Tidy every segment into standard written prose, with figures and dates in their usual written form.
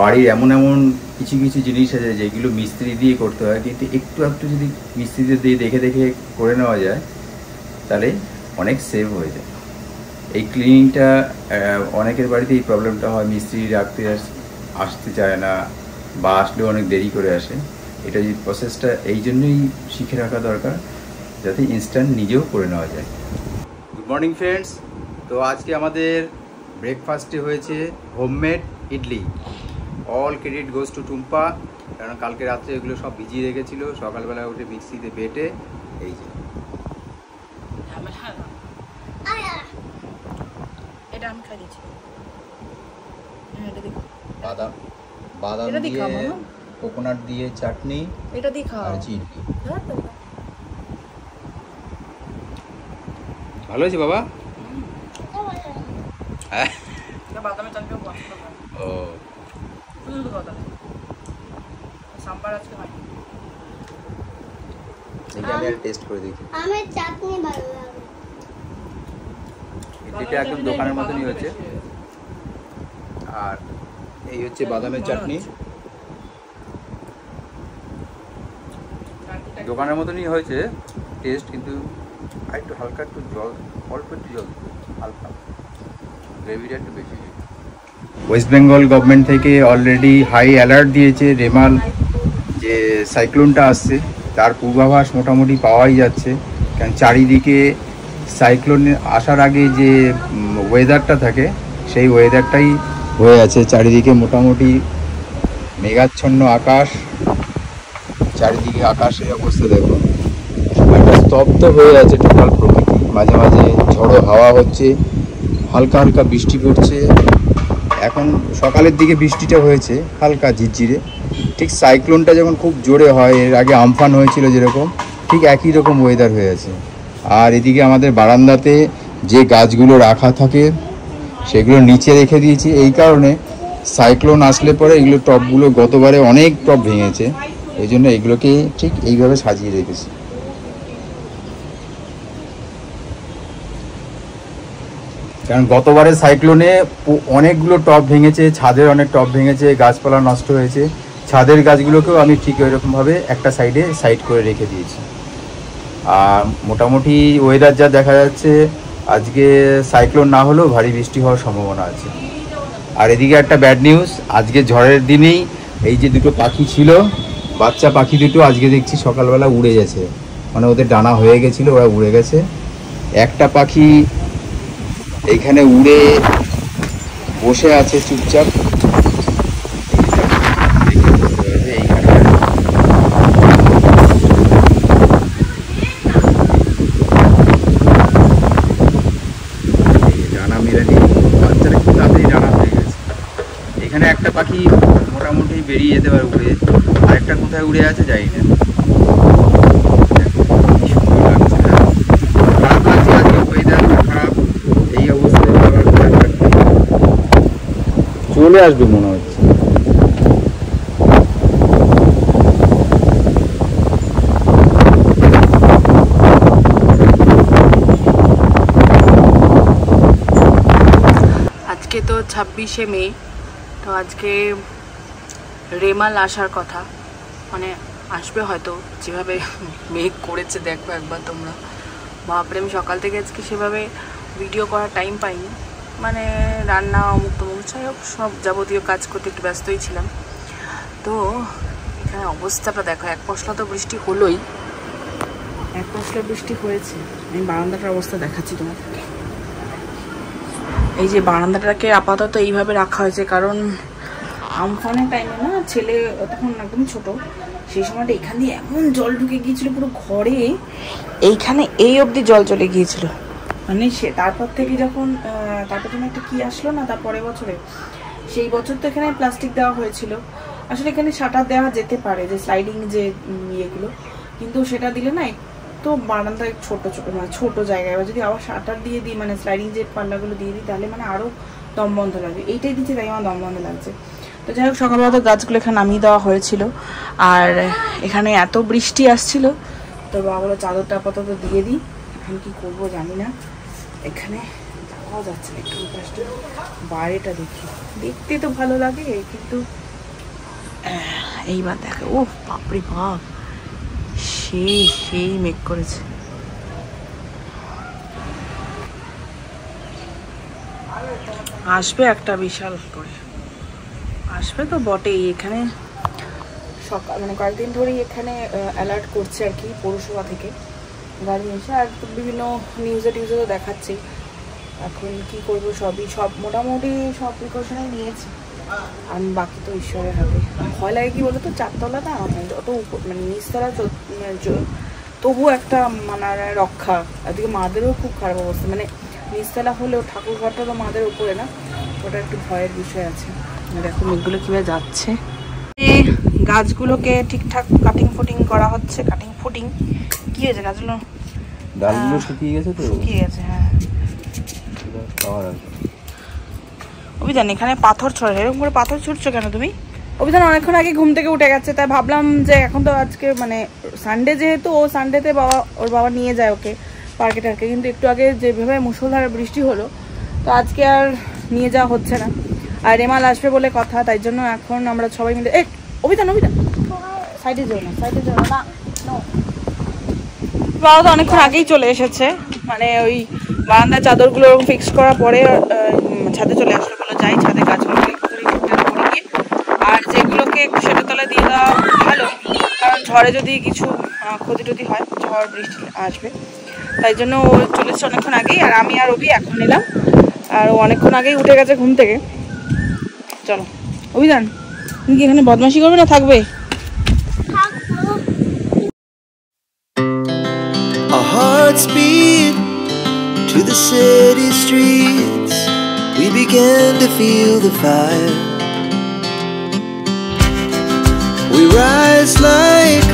বাড়ির এমন এমন কিছু কিছু জিনিস আছে যেগুলো মিস্ত্রি দিয়ে করতে হয়, কিন্তু একটু একটু যদি মিস্ত্রিদের দিয়ে দেখে দেখে করে নেওয়া যায় তাহলে অনেক সেভ হয়ে যায়। এই ক্লিনিংটা অনেকের বাড়িতে এই প্রবলেমটা হয়, মিস্ত্রি রাখতে আসতে চায় না বা আসলেও অনেক দেরি করে আসে। এটা যে প্রসেসটা এই জন্যই শিখে রাখা দরকার যাতে ইনস্ট্যান্ট নিজেও করে নেওয়া যায়। Good morning friends. তো আজকে আমাদের ব্রেকফাস্টে হয়েছে homemade idli. All credit goes to Tumpa, কারণ কালকে রাত্রে এগুলো সব ভিজিয়ে রেখেছিল, সকালবেলা উঠে মিক্সিতে বেটে এই যে এটা আমি খাই দিচ্ছি। বাদাম দিয়ে কোকোনাট দিয়ে চাটনি, এটা দিয়ে খাও আর চিনি। ভালো হয়েছে বাবা? বাদামের চাটনি ও শুধু বাদাম, সাম্বার আজকে হয়। দেখি আমি আর টেস্ট করে দেখি। আমার চাটনি ভালো লাগে। ইডলিটা একদম দোকানের মতনই হচ্ছে, আর এই হচ্ছে বাদামের চাটনি। দোকানের মতনই হয়েছে টেস্ট, কিন্তু একটু হালকা একটু জল, অল্প একটু জল, হালকা গ্রেভিটা একটু বেশি। ওয়েস্ট বেঙ্গল গভর্নমেন্ট থেকে অলরেডি হাই অ্যালার্ট দিয়েছে। রেমাল যে সাইক্লোনটা আসছে তার পূর্বাভাস মোটামুটি পাওয়াই যাচ্ছে, কারণ চারিদিকে সাইক্লোন আসার আগে যে ওয়েদারটা থাকে সেই ওয়েদারটাই হয়ে আছে। চারিদিকে মোটামুটি মেঘাচ্ছন্ন আকাশ, চারিদিকে আকাশের অবস্থা দেখো, একটা স্তব্ধ হয়ে আছে টোটাল প্রকৃতি। মাঝে মাঝে ঝড়ো হাওয়া হচ্ছে, হালকা হালকা বৃষ্টি পড়ছে। এখন সকালের দিকে বৃষ্টিটা হয়েছে হালকা ঝিরঝিরে, ঠিক সাইক্লোনটা যখন খুব জোরে হয়, এর আগে আমফান হয়েছিল যেরকম, ঠিক একই রকম ওয়েদার হয়ে আছে। আর এদিকে আমাদের বারান্দাতে যে গাছগুলো রাখা থাকে সেগুলো নিচে রেখে দিয়েছি, এই কারণে সাইক্লোন আসলে পরে এগুলো টবগুলো, গতবারে অনেক টব ভেঙেছে, এই জন্য এগুলোকে ঠিক এইভাবে সাজিয়ে রেখেছি। কারণ গতবারের সাইক্লোনে অনেকগুলো টব ভেঙেছে, ছাদের অনেক টব ভেঙেছে, গাছপালা নষ্ট হয়েছে। ছাদের গাছগুলোকেও আমি ঠিক ওইরকমভাবে একটা সাইড করে রেখে দিয়েছি। আর মোটামুটি ওয়েদার যা দেখা যাচ্ছে, আজকে সাইক্লোন না হলেও ভারী বৃষ্টি হওয়ার সম্ভাবনা আছে। আর এদিকে একটা ব্যাড নিউজ, আজকে ঝড়ের দিনেই এই যে দুটো পাখি ছিল, বাচ্চা পাখি দুটো, আজকে দেখছি সকালবেলা উড়ে গেছে, মানে ওদের ডানা হয়ে গেছিলো, ওরা উড়ে গেছে। একটা পাখি এইখানে উড়ে বসে আছে চুপচাপ, ডানা মেরে দিয়ে বাচ্চারা খুব তাড়াতাড়ি ডানা হয়ে গেছে। এখানে একটা পাখি মোটামুটি বেরিয়ে যেতে পারে উড়ে, আরেকটা কোথায় উড়ে আছে জানি না। খারাপ লাগছে আজকে, ওয়েদার খারাপ, এই অবস্থায় চলে আসবে মনে হচ্ছে। আজকে তো 26শে মে, তো আজকে রেমাল আসার কথা, মানে আসবে হয়তো, যেভাবে মেঘ করেছে দেখো একবার তোমরা, বাপরে। আমি সকাল থেকে আজকে সেভাবে ভিডিও করার টাইম পাইনি, মানে রান্না অমুক তমুক যাই হোক সব যাবতীয় কাজ করতে একটু ব্যস্তই ছিলাম। তো এখানে অবস্থাটা দেখো, এক পশলা তো বৃষ্টি হলোই, এক পশলা বৃষ্টি হয়েছে। আমি বারান্দাটার অবস্থা দেখাচ্ছি তোমাদেরকে। এই যে বারান্দাটাকে আপাতত এইভাবে রাখা হয়েছে, কারণ আমফানের টাইমে না, ছেলে তখন একদম ছোট, সেই সময়টা এখান দিয়ে এমন জল ঢুকে গিয়েছিল পুরো ঘরে, এইখানে এই অবধি জল চলে গিয়েছিল। মানে সে তারপর থেকে যখন তারপর যেন একটা কি আসলো না, তার পরের বছরে, সেই বছর তো এখানে প্লাস্টিক দেওয়া হয়েছিল। আসলে এখানে শাটার দেওয়া যেতে পারে, যে স্লাইডিং যে ইয়েগুলো, কিন্তু সেটা দিলে না তো বারান্দায় ছোট ছোট, মানে ছোট জায়গায়, এবার যদি আবার শাটার দিয়ে দিই, মানে স্লাইডিং যে পাল্লাগুলো দিয়ে দিই, তাহলে মানে আরও দম বন্ধ লাগবে। এইটাই দিচ্ছে, তাই আমার দম বন্ধ লাগছে। তো যাই হোক, সকালবেলা তো গাছগুলো এখানে নামিয়ে দেওয়া হয়েছিল, আর এখানে এত বৃষ্টি আসছিল, তো বাবাগুলো চাদরটা আপাতত দিয়ে দিই। এখন কি করবো জানি না, এখানে যাওয়া যাচ্ছে না, একটু বাইরেটা দেখি, দেখতে তো ভালো লাগে, কিন্তু এইবার দেখো, ও বাপরে বাপ, সেই মেঘ করেছে। আসবে একটা বিশাল করে, আসবে তো বটেই। এখানে সকাল মানে কয়েকদিন ধরেই এখানে অ্যালার্ট করছে আর কি পৌরসভা থেকে গাড়ি এসে, আর বিভিন্ন নিউজে টিউজে তো দেখাচ্ছি। এখন কি করবো, সব মোটামুটি সব প্রিকশনই নিয়েছি, আর বাকি তো ঈশ্বরের হাতে। ভয় লাগে কি বলতো, চারতলাটা যত মানে নিচতলা তবু একটা মানে রক্ষা, এদিকে মাদেরও খুব খারাপ অবস্থা, মানে নিচতলা হলেও ঠাকুর ঘরটা তো মাদের উপরে না, ওটা একটু ভয়ের বিষয় আছে। দেখো মেঘগুলো কীভাবে যাচ্ছে। গাছগুলোকে ঠিকঠাক কাটিং ফুটিং করা হচ্ছে। কাটিং ফুটিং কি হয়েছে গাছগুলো? ডালগুলো শুকিয়ে গেছে তো, শুকিয়ে গেছে। হ্যাঁ অভিধান, এখানে পাথর ছড়ে, এরকম করে পাথর ছুটছো কেন তুমি? অভিধান অনেকক্ষণ আগে ঘুম থেকে উঠে গেছে, তাই ভাবলাম যে এখন তো আজকে মানে সানডে, যেহেতু ও সানডেতে ওর বাবা নিয়ে যায় ওকে পার্কে টার্কে, কিন্তু একটু আগে যেভাবে মুষলধারে বৃষ্টি হলো, তো আজকে আর নিয়ে যাওয়া হচ্ছে না। আর রেমাল আসবে বলে কথা, তাই জন্য এখন আমরা সবাই মিলে অভিধান সাইডে যাও না, বাবা তো অনেকক্ষণ আগেই চলে এসেছে, মানে ওই বারান্দার চাদরগুলো ফিক্স করার পরে ছাদে চলে আসলে, বলে যাই ছাদে গাছগুলোকে করে গিয়ে, আর যেগুলোকে একটু সেটা তলায় দিয়ে দেওয়া ভালো, কারণ ঝড়ে যদি কিছু ক্ষতি টতি হয়, ঝড় বৃষ্টি আসবে, তাই জন্য ও চলে এসেছে অনেকক্ষণ আগেই। আর আমি আর অভি এখন নিলাম, আর ও অনেকক্ষণ আগেই উঠে গেছে ঘুম থেকে। চলো অভিধান, তুমি কি এখানে বদমাশি করবে না থাকবে? Our hearts beat to the city streets. We began to feel the fire. We rise like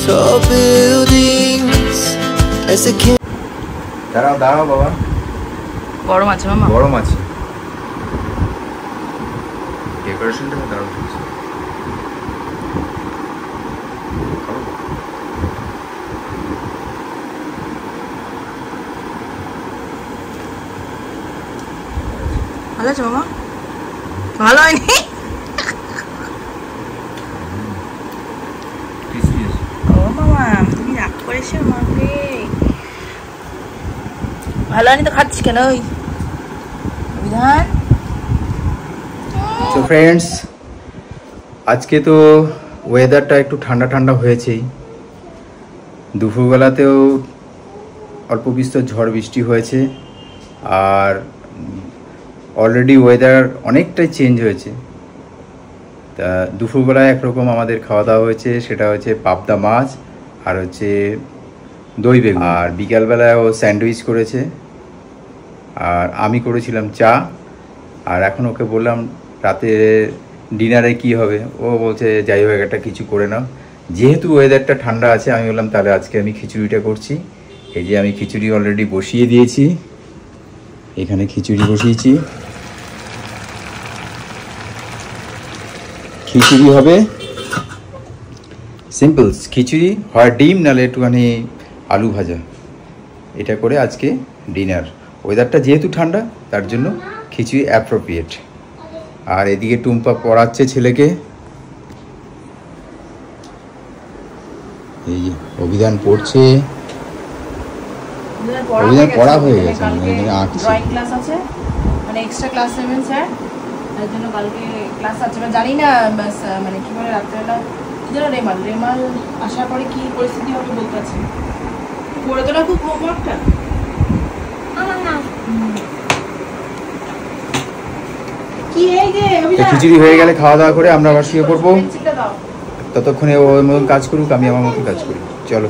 tall buildings as the দাঁড়াও বাবা, গরম আছে মামা, গরম আছে। ডেকোরেশনটা দারুণ হয়েছে। ভালো আছে মামা? ভালো হয়নি? ও মামা তুমি রাগ করেছো আমাকে? ভালো হয়নি তো খাচ্ছি কেন? ওই অভিধান। তো ফ্রেন্ডস, আজকে তো ওয়েদারটা একটু ঠান্ডা ঠান্ডা হয়েছেই। দুপুরবেলাতেও অল্প বিস্তর ঝড় বৃষ্টি হয়েছে, আর অলরেডি ওয়েদার অনেকটাই চেঞ্জ হয়েছে। তা দুপুরবেলায় একরকম আমাদের খাওয়া দাওয়া হয়েছে, সেটা হচ্ছে পাবদা মাছ আর হচ্ছে দই বেগুন, আর বিকালবেলায় ও স্যান্ডউইচ করেছে, আর আমি করেছিলাম চা। আর এখন ওকে বললাম রাতে ডিনারে কি হবে, ও বলছে যাই হোক একটা কিছু করে নাও। যেহেতু ওয়েদারটা ঠান্ডা আছে, আমি বললাম তাহলে আজকে আমি খিচুড়িটা করছি। এই যে আমি খিচুড়ি অলরেডি বসিয়ে দিয়েছি, এখানে খিচুড়ি বসিয়েছি। খিচুড়ি হবে সিম্পল খিচুড়ি, হয় ডিম নাহলে একটুখানি আলু ভাজা, এটা করে আজকে ডিনার। ওয়েদারটা যেহেতু ঠান্ডা, তার জন্য খিচুড়ি অ্যাপ্রোপ্রিয়েট। আর এদিকে টুম্পা পড়াচ্ছে ছেলেকে, এই অভিধান পড়ছে। অভিধান পড়া হয়ে গেছে, ড্রয়িং ক্লাস আছে, মানে এক্সট্রা ক্লাস নেবেন স্যার, তার জন্য কালকে ক্লাস আছে। জানি না মানে কি বলে রাত্রেবেলা যেন রেমাল আসার পরে কি পরিস্থিতি হবে বলতে পারছি। পড়ে তো না খুব হোমওয়ার্কটা খিচুড়ি হয়ে গেলে খাওয়া দাওয়া করে আমরা আবার শুয়ে পড়বো। ততক্ষণে ও ওর মতন কাজ করুক, আমি আমার মতন কাজ করি। চলো।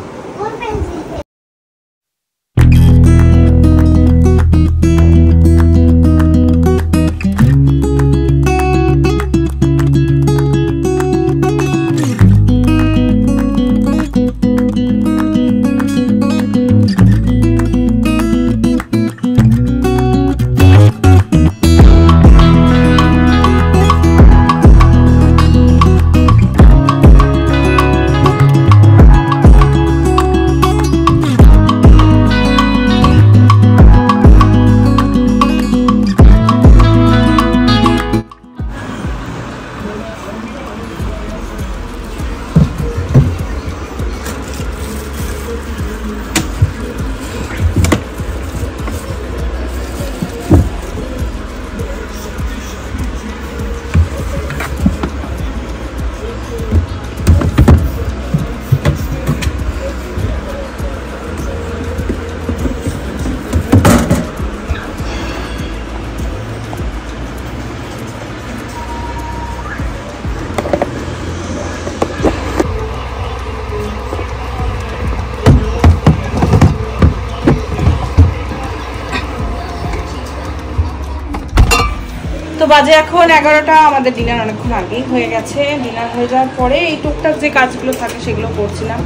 তো বাজে এখন 11টা, আমাদের ডিনার অনেকক্ষণ আগেই হয়ে গেছে। ডিনার হয়ে যাওয়ার পরে এই টুকটাক যে কাজগুলো থাকে সেগুলো করছিলাম,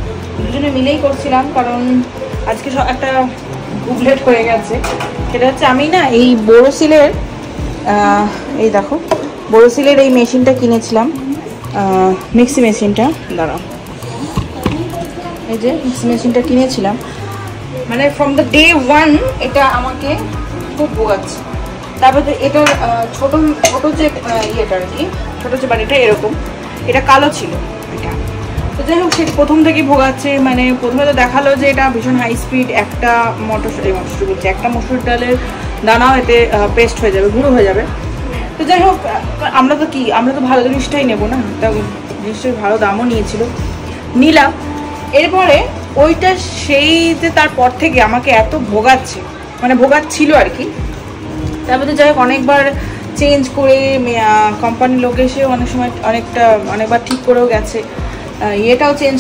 দুজনে মিলেই করছিলাম, কারণ আজকে একটা গুবলেট হয়ে গেছে। সেটা হচ্ছে আমি না এই বোরোসিলের এই দেখো বোরোসিলের এই মেশিনটা কিনেছিলাম, মিক্সি মেশিনটা, দাঁড়াও, এই যে মিক্সি মেশিনটা কিনেছিলাম, মানে ফ্রম দ্য ডে 1 এটা আমাকে খুব ভোগাচ্ছে। তারপরে এটার ছোট যে ইয়েটা আর কি, ছোটো যে বাড়িটা এরকম, এটা কালো ছিল এটা। তো যাই হোক, সেটা প্রথম থেকেই ভোগাচ্ছে। মানে প্রথমে তো দেখালো যে এটা ভীষণ হাই স্পিড, একটা একটা মসুর ডালের দানাও এতে পেস্ট হয়ে যাবে, গুঁড়ো হয়ে যাবে। তো যাই হোক, আমরা তো ভালো জিনিসটাই নেবো না, তা জিনিসটার ভালো দামও নিলাম। এরপরে ওইটা সেই যে তারপর থেকে আমাকে এত ভোগাচ্ছিল আর কি। তারপরে যাই হোক, অনেকবার চেঞ্জ করে কোম্পানির লোক এসে অনেকবার ঠিক করেও গেছে। ইয়েটাও চেঞ্জ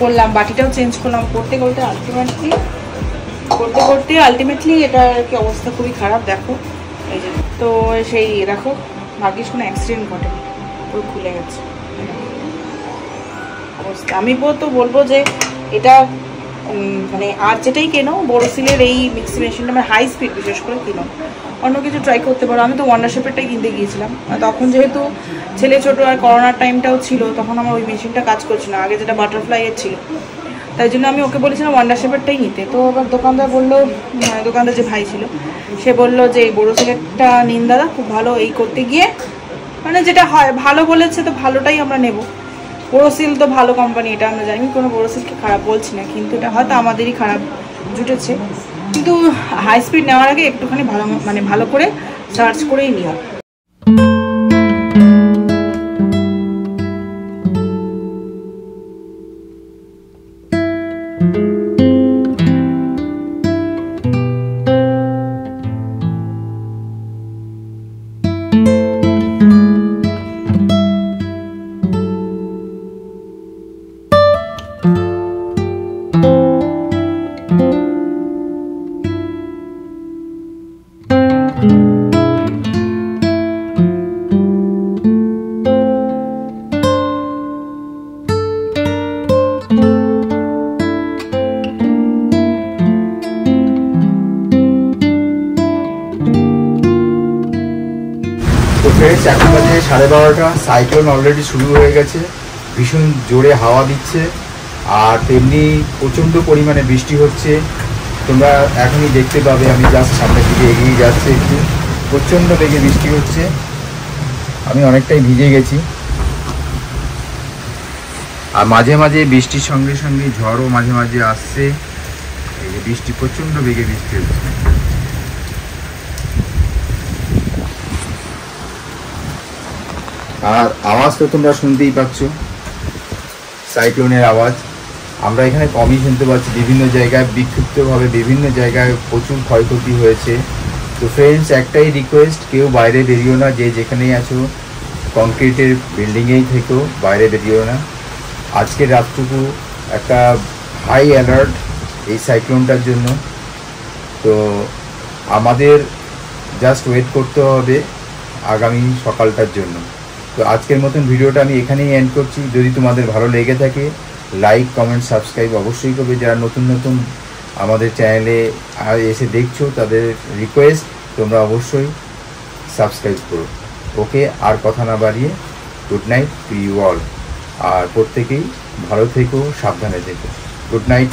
করলাম, বাটিটাও চেঞ্জ করলাম, করতে আলটিমেটলি এটার কি অবস্থা খুবই খারাপ। দেখো এই যে, তো সেই দেখো ভাগ্যিস কোনো অ্যাক্সিডেন্ট ঘটেনি, পুরো খুলে গেছে অবস্থা। আমি তো বলবো যে এটা মানে আর যেটাই কেনো বোরোসিলের এই মিক্সি মেশিনটা, মানে হাই স্পিড বিশেষ করে কিনো, অন্য কিছু ট্রাই করতে পারো। আমি তো ওয়ান্ডার শেপেরটাই কিনতে গিয়েছিলাম, তখন যেহেতু ছেলে ছোটো আর করোনার টাইমটাও ছিল, তখন আমার ওই মেশিনটা কাজ করছিল না, আগে যেটা বাটারফ্লাইয়ের ছিল, তাই জন্য আমি ওকে বলেছিলাম ওয়ান্ডার শেপেরটাই নিতে। তো আবার দোকানদার যে ভাই ছিল সে বললো যে এই বোরোসিলেরটা নিন দাদা, খুব ভালো। এই করতে গিয়ে মানে যেটা হয়, ভালো বলেছে তো ভালোটাই আমরা নেব। বোরোসিল তো ভালো কোম্পানি, এটা আমরা জানি, কোনো বোরোসিলকে খারাপ বলছি না, কিন্তু এটা হয়তো আমাদেরই খারাপ জুটেছে। কিন্তু হাই স্পিড নেওয়ার আগে একটুখানি ভালো করে সার্চ করেই নিও। ফ্রেন্ডস, এখন বাজে 12:30। সাইক্লোন অলরেডি শুরু হয়ে গেছে, ভীষণ জোরে হাওয়া দিচ্ছে, আর তেমনি প্রচণ্ড পরিমাণে বৃষ্টি হচ্ছে। তোমরা এখনই দেখতে পাবে, আমি জাস্ট সামনের দিকে এগিয়ে যাচ্ছি, একটু প্রচণ্ড বেগে বৃষ্টি হচ্ছে, আমি অনেকটাই ভিজে গেছি। আর মাঝে মাঝে বৃষ্টির সঙ্গে সঙ্গে ঝড়ও মাঝে মাঝে আসছে। এই যে বৃষ্টি, প্রচণ্ড বেগে বৃষ্টি হচ্ছে। আর আওয়াজ তো তোমরা শুনতেই পাচ্ছ, সাইক্লোনের আওয়াজ। আমরা এখানে কমই শুনতে পাচ্ছি, বিভিন্ন জায়গায় বিক্ষিপ্তভাবে বিভিন্ন জায়গায় প্রচুর ক্ষয়ক্ষতি হয়েছে। তো ফ্রেন্ডস, একটাই রিকোয়েস্ট, কেউ বাইরে বেরিও না, যে যেখানেই আছো কংক্রিটের বিল্ডিংয়েই থেকো, বাইরে বেরিও না। আজকের রাতটুকু একটা হাই অ্যালার্ট এই সাইক্লোনটার জন্য। তো আমাদের জাস্ট ওয়েট করতে হবে আগামী সকালটার জন্য। তো আজকের মতন ভিডিওটা আমি এখানেই এন্ড করছি। যদি তোমাদের ভালো লেগে থাকে, লাইক, কমেন্ট, সাবস্ক্রাইব অবশ্যই করবে। যারা নতুন নতুন আমাদের চ্যানেলে এসে দেখছো, তাদের রিকোয়েস্ট তোমরা অবশ্যই সাবস্ক্রাইব করো। ওকে, আর কথা না বাড়িয়ে good night to you all. আর প্রত্যেকেই ভালো থেকো, সাবধানে থেকো। Good night.